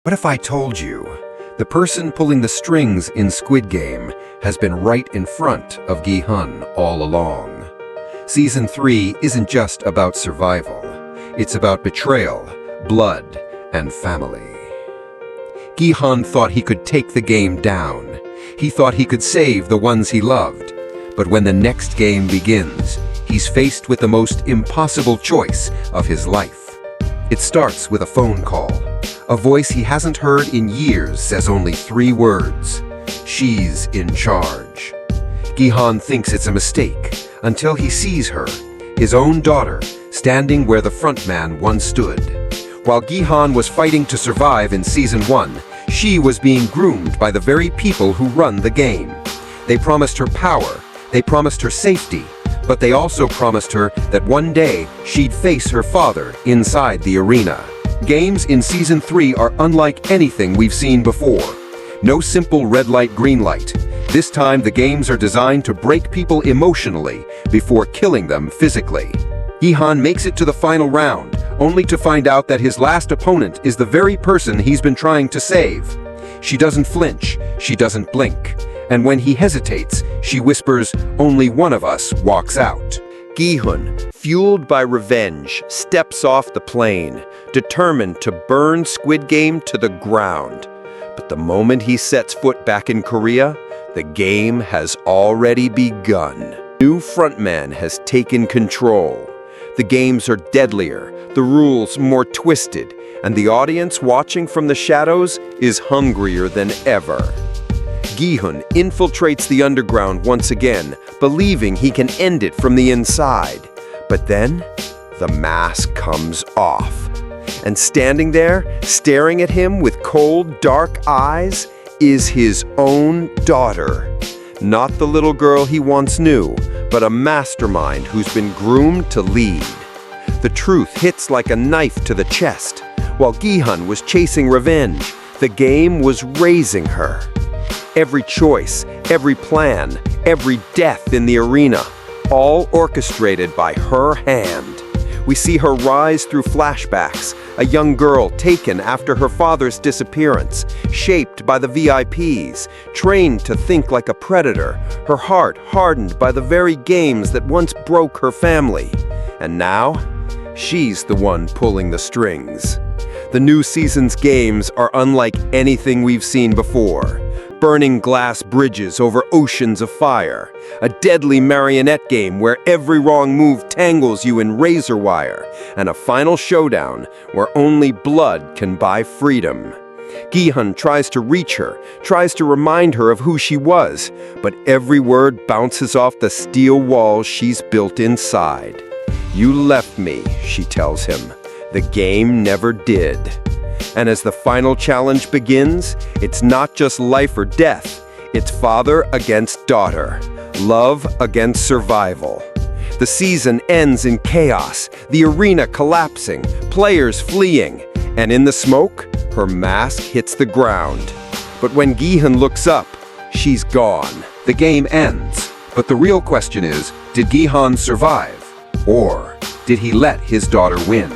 What if I told you the person pulling the strings in Squid Game has been right in front of Gi-hun all along? Season 3 isn't just about survival. It's about betrayal, blood, and family. Gi-hun thought he could take the game down. He thought he could save the ones he loved. But when the next game begins, he's faced with the most impossible choice of his life. It starts with a phone call. A voice he hasn't heard in years says only 3 words: "She's in charge." Gi-hun thinks it's a mistake until he sees her, his own daughter, standing where the frontman once stood. While Gi-hun was fighting to survive in Season 1, she was being groomed by the very people who run the game. They promised her power, they promised her safety, but they also promised her that one day she'd face her father inside the arena. Games in Season 3 are unlike anything we've seen before. No simple red light, green light. This time the games are designed to break people emotionally before killing them physically. Gi-hun makes it to the final round, only to find out that his last opponent is the very person he's been trying to save. She doesn't flinch, she doesn't blink. And when he hesitates, she whispers, "Only one of us walks out." Gi-hun, fueled by revenge, steps off the plane, determined to burn Squid Game to the ground. But the moment he sets foot back in Korea, the game has already begun. New frontman has taken control. The games are deadlier, the rules more twisted, and the audience watching from the shadows is hungrier than ever. Gi-hun infiltrates the underground once again, believing he can end it from the inside. But then, the mask comes off. And standing there, staring at him with cold, dark eyes, is his own daughter. Not the little girl he once knew, but a mastermind who's been groomed to lead. The truth hits like a knife to the chest. While Gi-hun was chasing revenge, the game was raising her. Every choice, every plan, every death in the arena, all orchestrated by her hand. We see her rise through flashbacks, a young girl taken after her father's disappearance, shaped by the VIPs, trained to think like a predator, her heart hardened by the very games that once broke her family. And now, she's the one pulling the strings. The new season's games are unlike anything we've seen before. Burning glass bridges over oceans of fire, a deadly marionette game where every wrong move tangles you in razor wire, and a final showdown where only blood can buy freedom. Gi-hun tries to reach her, tries to remind her of who she was, but every word bounces off the steel walls she's built inside. "You left me," she tells him. "The game never did." And as the final challenge begins, it's not just life or death, it's father against daughter, love against survival. The season ends in chaos, the arena collapsing, players fleeing, and in the smoke, her mask hits the ground. But when Gi-hun looks up, she's gone. The game ends, but the real question is, did Gi-hun survive? Or did he let his daughter win?